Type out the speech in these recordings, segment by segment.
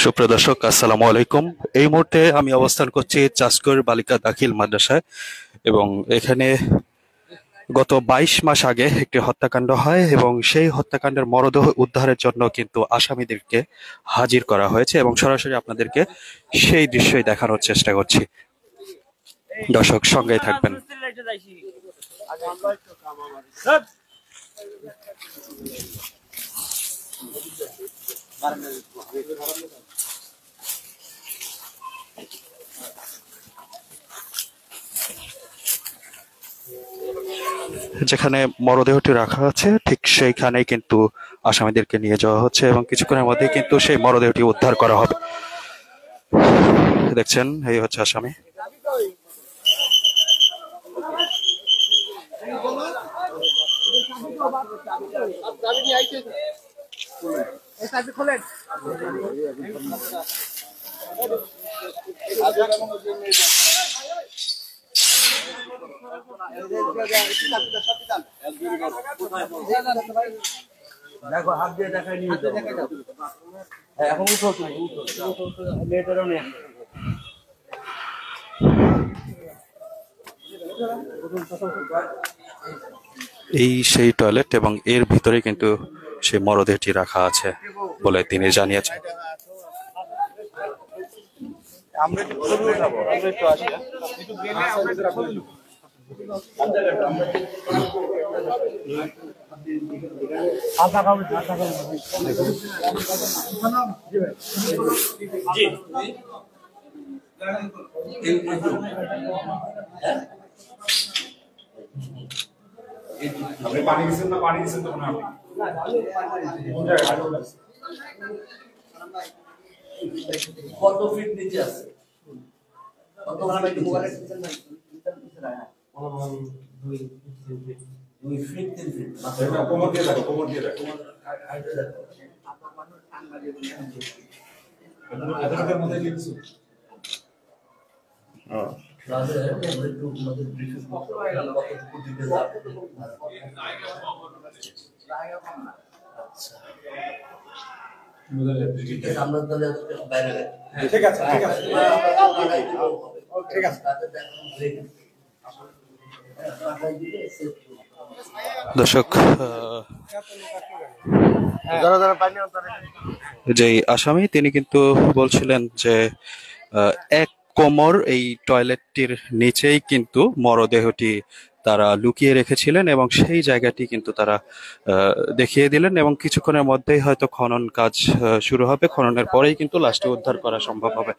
সুপ্রিয় দর্শক, আসসালামু আলাইকুম। এই মুহূর্তে আমি অবস্থান করছি চাষকর বালিকা দাখিল মাদ্রাসায় এবং এখানে গত 22 মাস আগে একটি হত্যাকাণ্ড হয় এবং সেই হত্যাকাণ্ডের মরদেহ উদ্ধারের জন্য কিন্তু আসামিদেরকে হাজির করা হয়েছে এবং সরাসরি আপনাদেরকে সেই দৃশ্যই দেখানোর চেষ্টা করছি। দর্শক সঙ্গেই থাকবেন। যেখানে মরদেহটি রাখা আছে ঠিক সেইখানেই কিন্তু আসামিদেরকে নিয়ে যাওয়া হচ্ছে এবং কিছুক্ষণের মধ্যেই কিন্তু সেই মরদেহটি উদ্ধার করা হবে। দেখছেন, এই হচ্ছে আসামি। দেখো হাত দিয়ে দেখাই নিয়ে এখন উঠো তুমি মেয়েটারও নিয়ে এই সেই টয়লেট এবং এর ভিতরে কিন্তু সেই মরদেহটি রাখা আছে বলে তিনি জানিয়েছেন। আপনি পানি দিচ্ছেন না? পানি দিচ্ছেন তখন আপনি কত ফিট নিচে আছে? কত ফিট মোবাইলের দুই ফিট 3 ফিট কোমর দিয়ে দেখো, কোমর দিয়ে দেখো। এদের মধ্যে কিছু ঠিক আছে, ঠিক আছে, ঠিক আছে। দর্শক, যেই আসামি তিনি কিন্তু বলছিলেন যে এক কোমর এই টয়লেটটির নিচেই কিন্তু মরদেহটি তারা লুকিয়ে রেখেছিলেন এবং সেই জায়গাটি কিন্তু তারা দেখিয়ে দিলেন এবং কিছুক্ষণের মধ্যেই হয়তো খনন কাজ শুরু হবে। খননের পরেই কিন্তু লাশটি উদ্ধার করা সম্ভব হবে।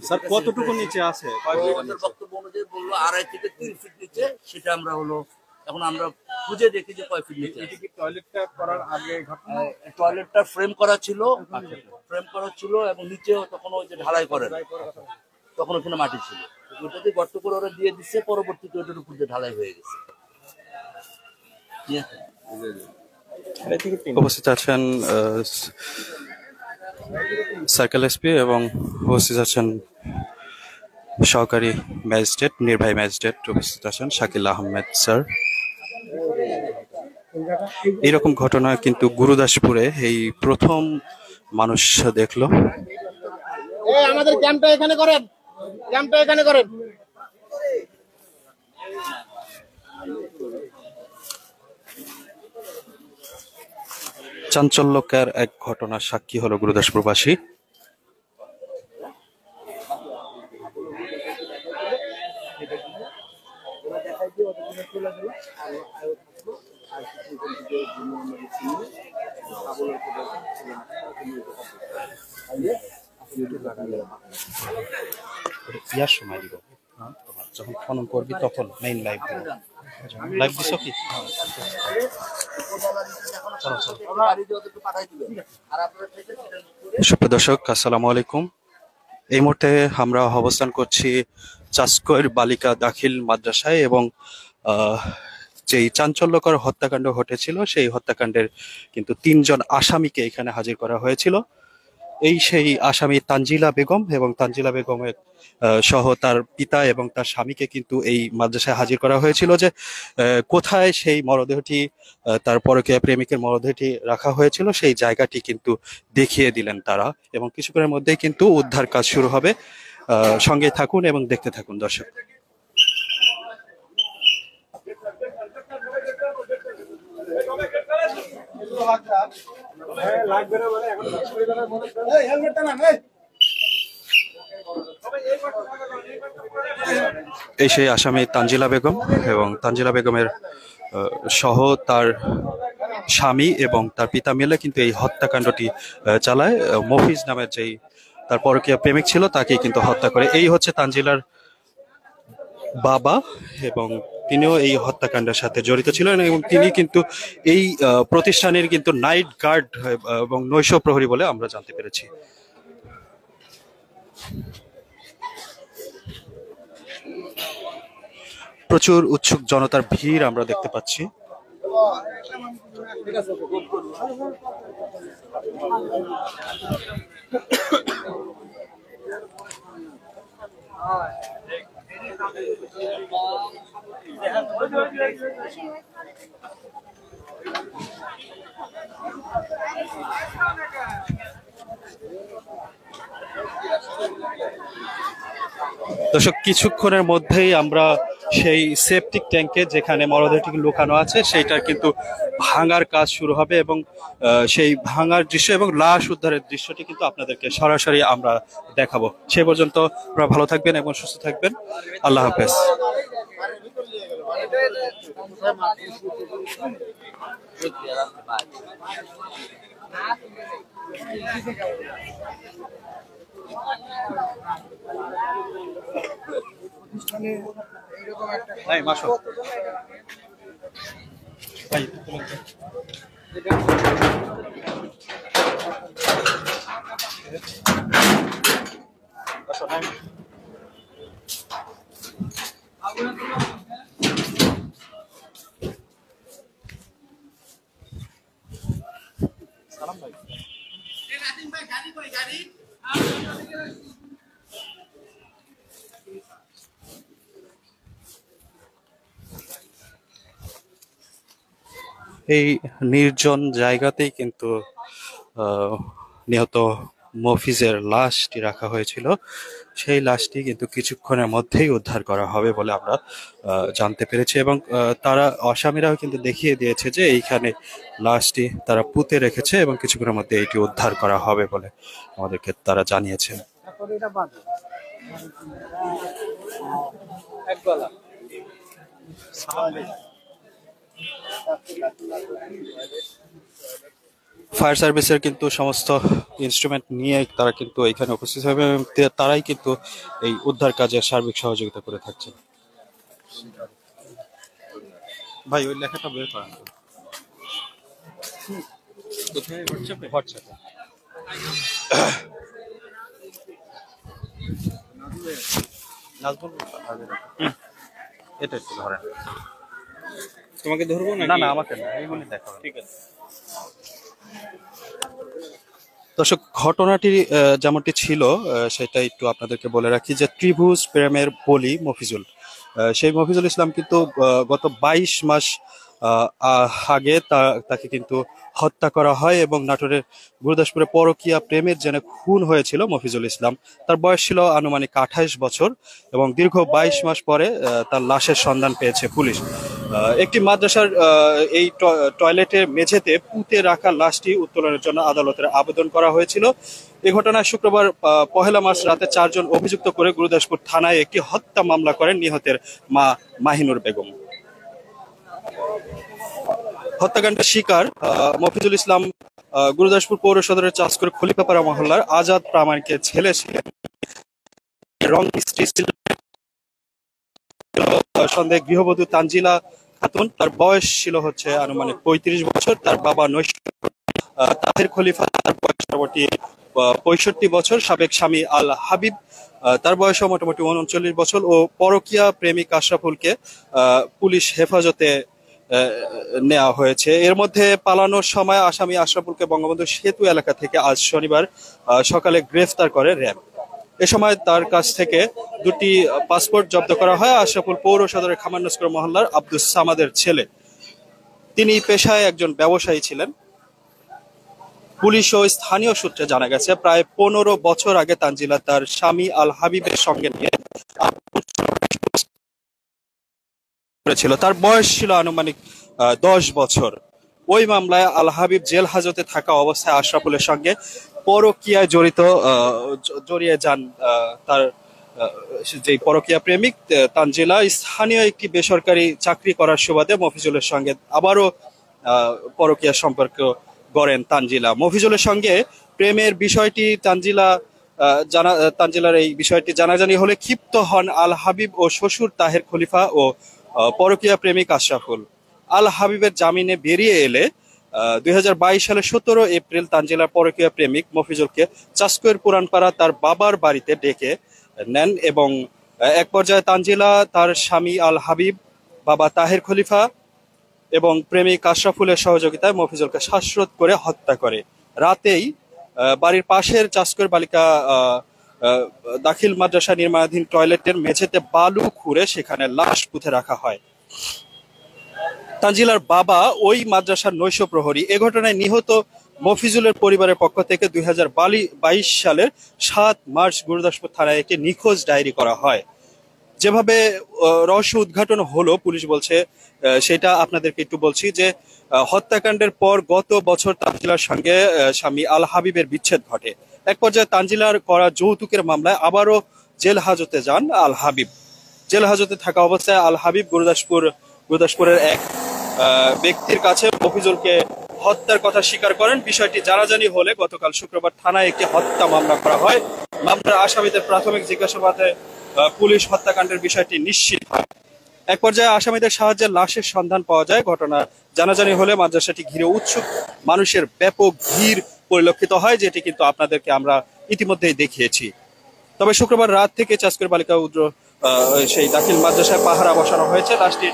স্যার কতটুকু নিচে আছে? বক্তব্য অনুযায়ী বললো 2.5 থেকে 3 ফিট নিচে। সেটা আমরা হলো এখন আমরা খুঁজে দেখি যে কয় ফিট নিচে। টয়লেটটা করার আগে ঘটনা, টয়লেটটা ফ্রেম করা ছিল এবং নিচে তখন ওই যে ঢালাই করে তখন ওখানে মাটি ছিল, ওটাতে গর্ত করে ওরা দিয়ে দিচ্ছে। পরবর্তীতে ওটার উপর দিয়ে ঢালাই হয়ে গেছে। উপস্থিত আছেন সার্কেল এসপি এবং উপস্থিত আছেন সহকারী ম্যাজিস্ট্রেট, নির্বাহী ম্যাজিস্ট্রেট উপস্থিত আছেন শাকিল আহমেদ স্যার। এইরকম ঘটনা কিন্তু গুরুদাসপুরে এই প্রথম মানুষ দেখলো। আমাদের ক্যাম্পটা এখানে করেন, ক্যাম্পটা এখানে করেন। চাঞ্চল্যকর এক ঘটনার সাক্ষী হলো গুরুদাসপুরবাসী। ইয়ার সময় দিব, তোমার যখন খনন করবি তখন মেইন লাইভ লাইভ দিছ কি? সুপ্রিয় দর্শক, আসসালামু আলাইকুম। এই মুহূর্তে আমরা অবস্থান করছি চাষকর বালিকা দাখিল মাদ্রাসায় এবং যেই চাঞ্চল্যকর হত্যাকাণ্ড ঘটেছিল সেই হত্যাকাণ্ডের কিন্তু 3 জন আসামিকে এখানে হাজির করা হয়েছিল এই সেই আসামি তানজিলা বেগম, এবং তানজিলা বেগমের সহ তার পিতা এবং তার স্বামীকে কিন্তু এই মাদ্রাসায় হাজির করা হয়েছিল যে কোথায় সেই মরদেহটি, তার পরকীয়া প্রেমিকের মরদেহটি রাখা হয়েছিল সেই জায়গাটি কিন্তু দেখিয়ে দিলেন তারা, এবং কিছুক্ষণের মধ্যেই কিন্তু উদ্ধার কাজ শুরু হবে। সঙ্গে থাকুন এবং দেখতে থাকুন দর্শক। এই সেই আসামি তানজিলা বেগম, এবং তানজিলা বেগমের সহ তার স্বামী এবং তার পিতা মিলে কিন্তু এই হত্যাকাণ্ডটি চালায়। মফিজ নামের যেই তার পরকীয়া প্রেমিক ছিল তাকে কিন্তু হত্যা করে। এই হচ্ছে তানজিলার বাবা, এবং তিনিও এই হত্যাকাণ্ডের সাথে জড়িত ছিলেন, এবং তিনি কিন্তু এই প্রতিষ্ঠানের কিন্তু নাইট গার্ড এবং নৈশ প্রহরী বলে আমরা জানতে পেরেছি। প্রচুর উৎসুক জনতার ভিড় আমরা দেখতে পাচ্ছি। দর্শক, কিছুক্ষণের মধ্যেই আমরা সেই সেপটিক ট্যাঙ্কে যেখানে মরদেহটি লুকানো আছে সেইটার কিন্তু ভাঙার কাজ শুরু হবে, এবং সেই ভাঙার দৃশ্য এবং লাশ উদ্ধারের দৃশ্যটি কিন্তু আপনাদেরকে সরাসরি আমরা দেখাবো। সে পর্যন্ত আপনারা ভালো থাকবেন এবং সুস্থ থাকবেন। আল্লাহ হাফেজ। এই নির্জন জায়গাতেই কিন্তু নিহত মফিজের লাশটি রাখা হয়েছিল। সেই লাশটি কিন্তু কিছুক্ষণের মধ্যেই উদ্ধার করা হবে বলে আমরা জানতে পেরেছি, এবং তারা আসামিরাও কিন্তু দেখিয়ে দিয়েছে যে এইখানে লাশটি তারা পুঁতে রেখেছে, এবং কিছুক্ষণের মধ্যে এটি উদ্ধার করা হবে বলে আমাদেরকে তারা জানিয়েছে। ফায়ার সার্ভিসের কিন্তু সমস্ত ইনস্ট্রুমেন্ট নিয়ে তারা কিন্তু এখানে উপস্থিত হবে, এবং তারাই কিন্তু এই উদ্ধার কাজে সার্বিক সহযোগিতা করে থাকছে। ভাই ওই লেখাটা বের করেন তো। কোথায়? হোয়াটসঅ্যাপে। হোয়াটসঅ্যাপে এটা একটু ধরেন। তোমাকে ধরবো না? না না, আমাকে না, এইগুলি দেখাবেন। ঠিক আছে। দর্শক, ঘটনাটি যেমনটি ছিল সেটা একটু আপনাদেরকে বলে রাখি যে ত্রিভুজ প্রেমের বলি মফিজুল, সেই মফিজুল ইসলাম কিন্তু গত 22 মাস আগে তাকে কিন্তু হত্যা করা হয়, এবং নাটোরের গুরুদাসপুরে পরকীয়া প্রেমের জেনে খুন হয়েছিল মফিজুল ইসলাম। তার বয়স ছিল আনুমানিক 28 বছর, এবং দীর্ঘ 22 মাস পরে তার লাশের সন্ধান পেয়েছে পুলিশ। একটি মাদ্রাসার এই টয়লেটের মেঝেতে পুঁতে রাখা লাশটি উত্তোলনের জন্য আদালতের আবেদন করা হয়েছিল। এই ঘটনায় শুক্রবার 1 মার্চ রাতে 4 জন অভিযুক্ত করে গুরুদাসপুর থানায় একটি হত্যা মামলা করেন নিহতের মা মাহিনুর বেগম। হত্যাকাণ্ডের শিকার মফিজুল ইসলাম গুরুদাসপুর পৌর সদরের চাষকর খলিফাপাড়া মহল্লার আজাদ প্রামাণিকের ছেলে ছিলেন। রং স্ত্রী সন্দেহ গৃহবধূ তানজিলা খাতুন, তার বয়স ছিল হচ্ছে আনুমানিক 35 বছর। তার বাবা নৈশ তাহের খলিফা, তার বয়স মোটামুটি 65 বছর। সাবেক স্বামী আল হাবিব, তার বয়সও মোটামুটি 39 বছর, ও পরকীয়া প্রেমিক আশরাফুলকে পুলিশ হেফাজতে নেওয়া হয়েছে। এর মধ্যে পালানোর সময় আসামি আশরাফুলকে বঙ্গবন্ধু সেতু এলাকা থেকে আজ শনিবার সকালে গ্রেফতার করে র্যাব। এ সময় তার কাছ থেকে দুটি পাসপোর্ট জব্দ করা হয়। আশরাফুল পৌর সদরের খামারনস্কর মহল্লার আব্দুস সামাদের ছেলে। তিনি পেশায় একজন ব্যবসায়ী ছিলেন। পুলিশ ও স্থানীয় সূত্রে জানা গেছে প্রায় 15 বছর আগে তানজিলা তার স্বামী আল হাবিবের সঙ্গে নিয়ে করেছিল। তার বয়স ছিল আনুমানিক 10 বছর। ওই মামলায় আল হাবিব জেল হাজতে থাকা অবস্থায় আশরাফুলের সঙ্গে পরকীয়ায় জড়িয়ে যান। তার যে পরকীয়া প্রেমিক তানজিলা স্থানীয় একটি বেসরকারি চাকরি করার সুবাদে মফিজুলের সঙ্গে আবারও পরকীয়া সম্পর্ক গড়েন তানজিলা। মফিজুলের সঙ্গে প্রেমের বিষয়টি তানজিলার এই বিষয়টি জানাজানি হলে ক্ষিপ্ত হন আল হাবিব ও শ্বশুর তাহের খলিফা ও পরকীয়া প্রেমিক আশরাফুল। আল হাবিবের জামিনে বেরিয়ে এলে 2022 সালের 17 এপ্রিল তানজিলার পরকীয়া প্রেমিক মফিজুলকে চাষকৈর পুরানপাড়া তার বাবার বাড়িতে ডেকে নেন এবং এক পর্যায়ে তানজিলা তার স্বামী আল হাবিব, বাবা তাহের খলিফা এবং প্রেমিক আশরাফুলের সহযোগিতায় মফিজুলকে শ্বাসরোধ করে হত্যা করে। রাতেই বাড়ির পাশের চাষকৈর বালিকা দাখিল মাদ্রাসা নির্মাণাধীন টয়লেটের মেঝেতে বালু খুঁড়ে সেখানে লাশ পুঁতে রাখা হয়। তানজিলার বাবা ওই মাদ্রাসার নৈশ প্রহরী। এ ঘটনায় নিহত মফিজুলের পরিবারের পক্ষ থেকে 2022 সালের 7 মার্চ গুরুদাসপুর থানায় একটি নিখোঁজ ডায়েরি করা হয়। যেভাবে রহস্য উদ্ঘাটন হলো পুলিশ বলছে সেটা আপনাদেরকে একটু বলছি যে হত্যাকাণ্ডের পর গত বছর তানজিলার সঙ্গে স্বামী আল হাবিবের বিচ্ছেদ ঘটে। এক পর্যায়ে তানজিলার করা যৌতুকের মামলায় আবারও জেল হাজতে যান আল হাবিব। জেল হাজতে থাকা অবস্থায় আল হাবিব গুরুদাসপুরের এক ব্যক্তির কাছে মফিজুলকে হত্যার কথা স্বীকার করেন। বিষয়টি জানাজানি হলে গতকাল শুক্রবার থানায় একটি হত্যা মামলা করা হয়। মামলার আসামিদের প্রাথমিক জিজ্ঞাসাবাদে পুলিশ হত্যাকাণ্ডের বিষয়টি নিশ্চিত হয়। এক পর্যায়ে আসামিদের সাহায্যে লাশের সন্ধান পাওয়া যায়। ঘটনা জানাজানি হলে মাদ্রাসাটি ঘিরে উৎসুক মানুষের ব্যাপক ভিড় পরিলক্ষিত হয়, যেটি কিন্তু আপনাদেরকে আমরা ইতিমধ্যেই দেখিয়েছি। তবে শুক্রবার রাত থেকে চাষকৈর বালিকা সেই দাখিল মাদ্রাসায় পাহারা বসানো হয়েছে। লাশটি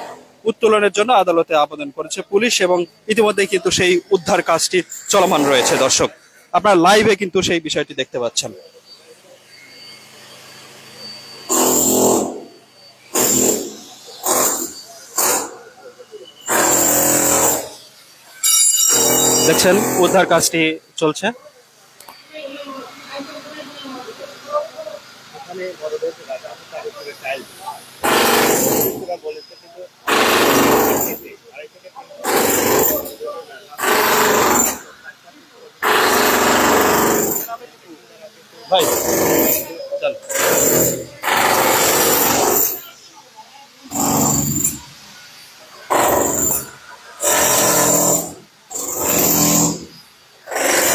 উত্তোলনের জন্য আদালতে আবেদন করেছে পুলিশ এবং ইতিমধ্যেই কিন্তু সেই উদ্ধার কাজটি চলমান রয়েছে। দর্শক, আপনারা লাইভে কিন্তু সেই বিষয়টি দেখতে পাচ্ছেন। দেখছেন উদ্ধার কাজটি চলছে। ভাই চল।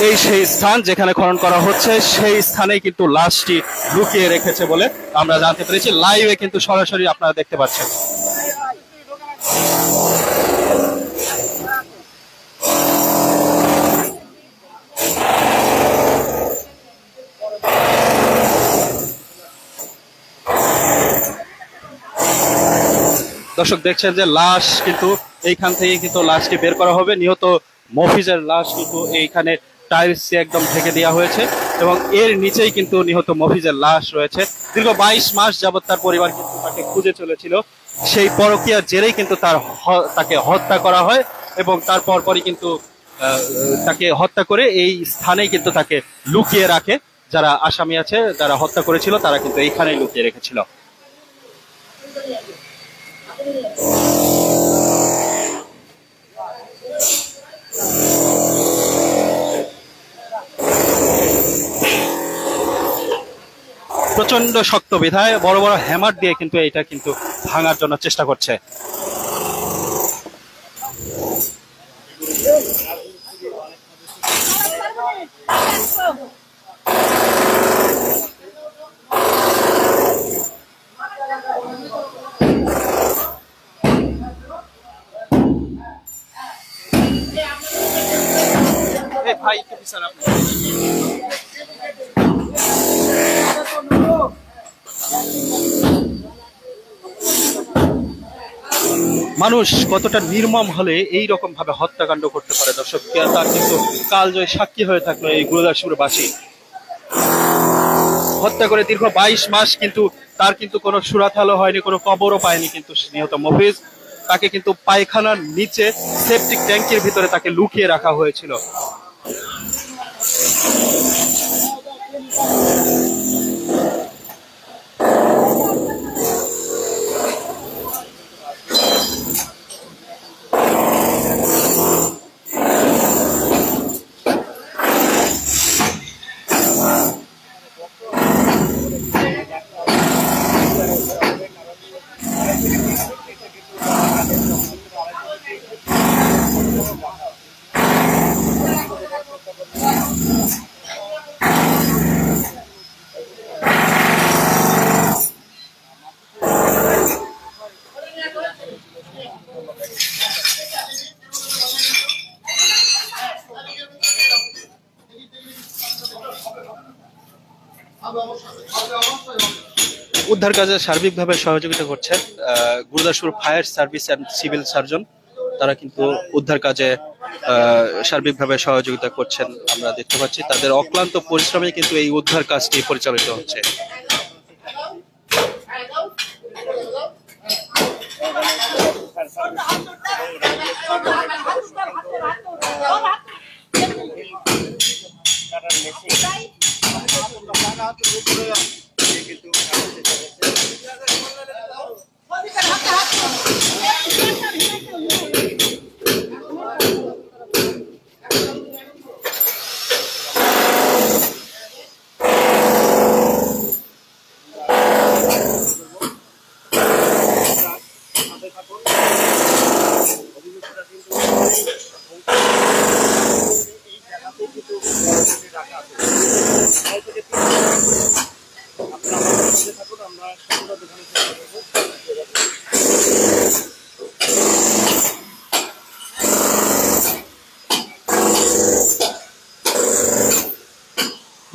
এই সেই স্থান যেখানে খনন করা হচ্ছে, সেই স্থানেই কিন্তু লাশটি লুকিয়ে রেখেছে বলে আমরা জানতে পেরেছি। লাইভে কিন্তু সরাসরি আপনারা দেখতে পাচ্ছেন। দর্শক দেখছেন যে লাশ কিন্তু এইখান থেকে কিন্তু লাশটি বের করা হবে। নিহত মফিজের লাশ কিন্তু এইখানে টাইলস দিয়ে একদম ঢেকে দেওয়া হয়েছে এবং এর নিচেই কিন্তু নিহত মফিজের লাশ রয়েছে। দীর্ঘ 22 মাস যাবৎ তার পরিবার কিন্তু তাকে খুঁজে চলেছিল। সেই পরকীয়ার জেরেই কিন্তু তাকে হত্যা করা হয় এবং তারপর পরই কিন্তু তাকে হত্যা করে এই স্থানেই কিন্তু তাকে লুকিয়ে রাখে। যারা আসামি আছে, যারা হত্যা করেছিল, তারা কিন্তু এইখানেই লুকিয়ে রেখেছিল। প্রচন্ড শক্ত বিধায় বড় বড় হ্যামার দিয়ে কিন্তু এটা কিন্তু ভাঙার জন্য চেষ্টা করছে। ভাই একটু বিচার আপনি মানুষ কতটা নির্মম হলে এই রকম ভাবে হত্যাকাণ্ড করতে পারে দর্শক, তার কিন্তু কালজয়ী সাক্ষী হয়ে থাকলো এই গুরুদাসপুরবাসী। হত্যা করে দীর্ঘ 22 মাস কিন্তু তার কিন্তু কোনো সুরাথালো হয়নি, কোনো কবরও পায়নি কিন্তু নিহত মফিজ। তাকে কিন্তু পায়খানার নিচে সেপটিক ট্যাঙ্কের ভিতরে তাকে লুকিয়ে রাখা হয়েছিল। উদ্ধার কাজে সার্বিকভাবে সহযোগিতা করছেন Gurdaspur fire service and civil surgeon. তারা কিন্তু উদ্ধার কাজে সার্বিকভাবে সহযোগিতা করছেন। আমরা দেখতে পাচ্ছি তাদের অক্লান্ত পরিশ্রমে কিন্তু এই উদ্ধার কাজটি পরিচালিত হচ্ছে।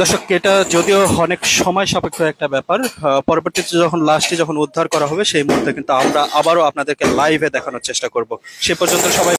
দর্শক, এটা যদিও অনেক সময় সাপেক্ষ একটা ব্যাপার, পরবর্তীতে যখন লাশটি যখন উদ্ধার করা হবে সেই মুহূর্তে কিন্তু আমরা আবারও আপনাদেরকে লাইভে দেখানোর চেষ্টা করব। সে পর্যন্ত সবাই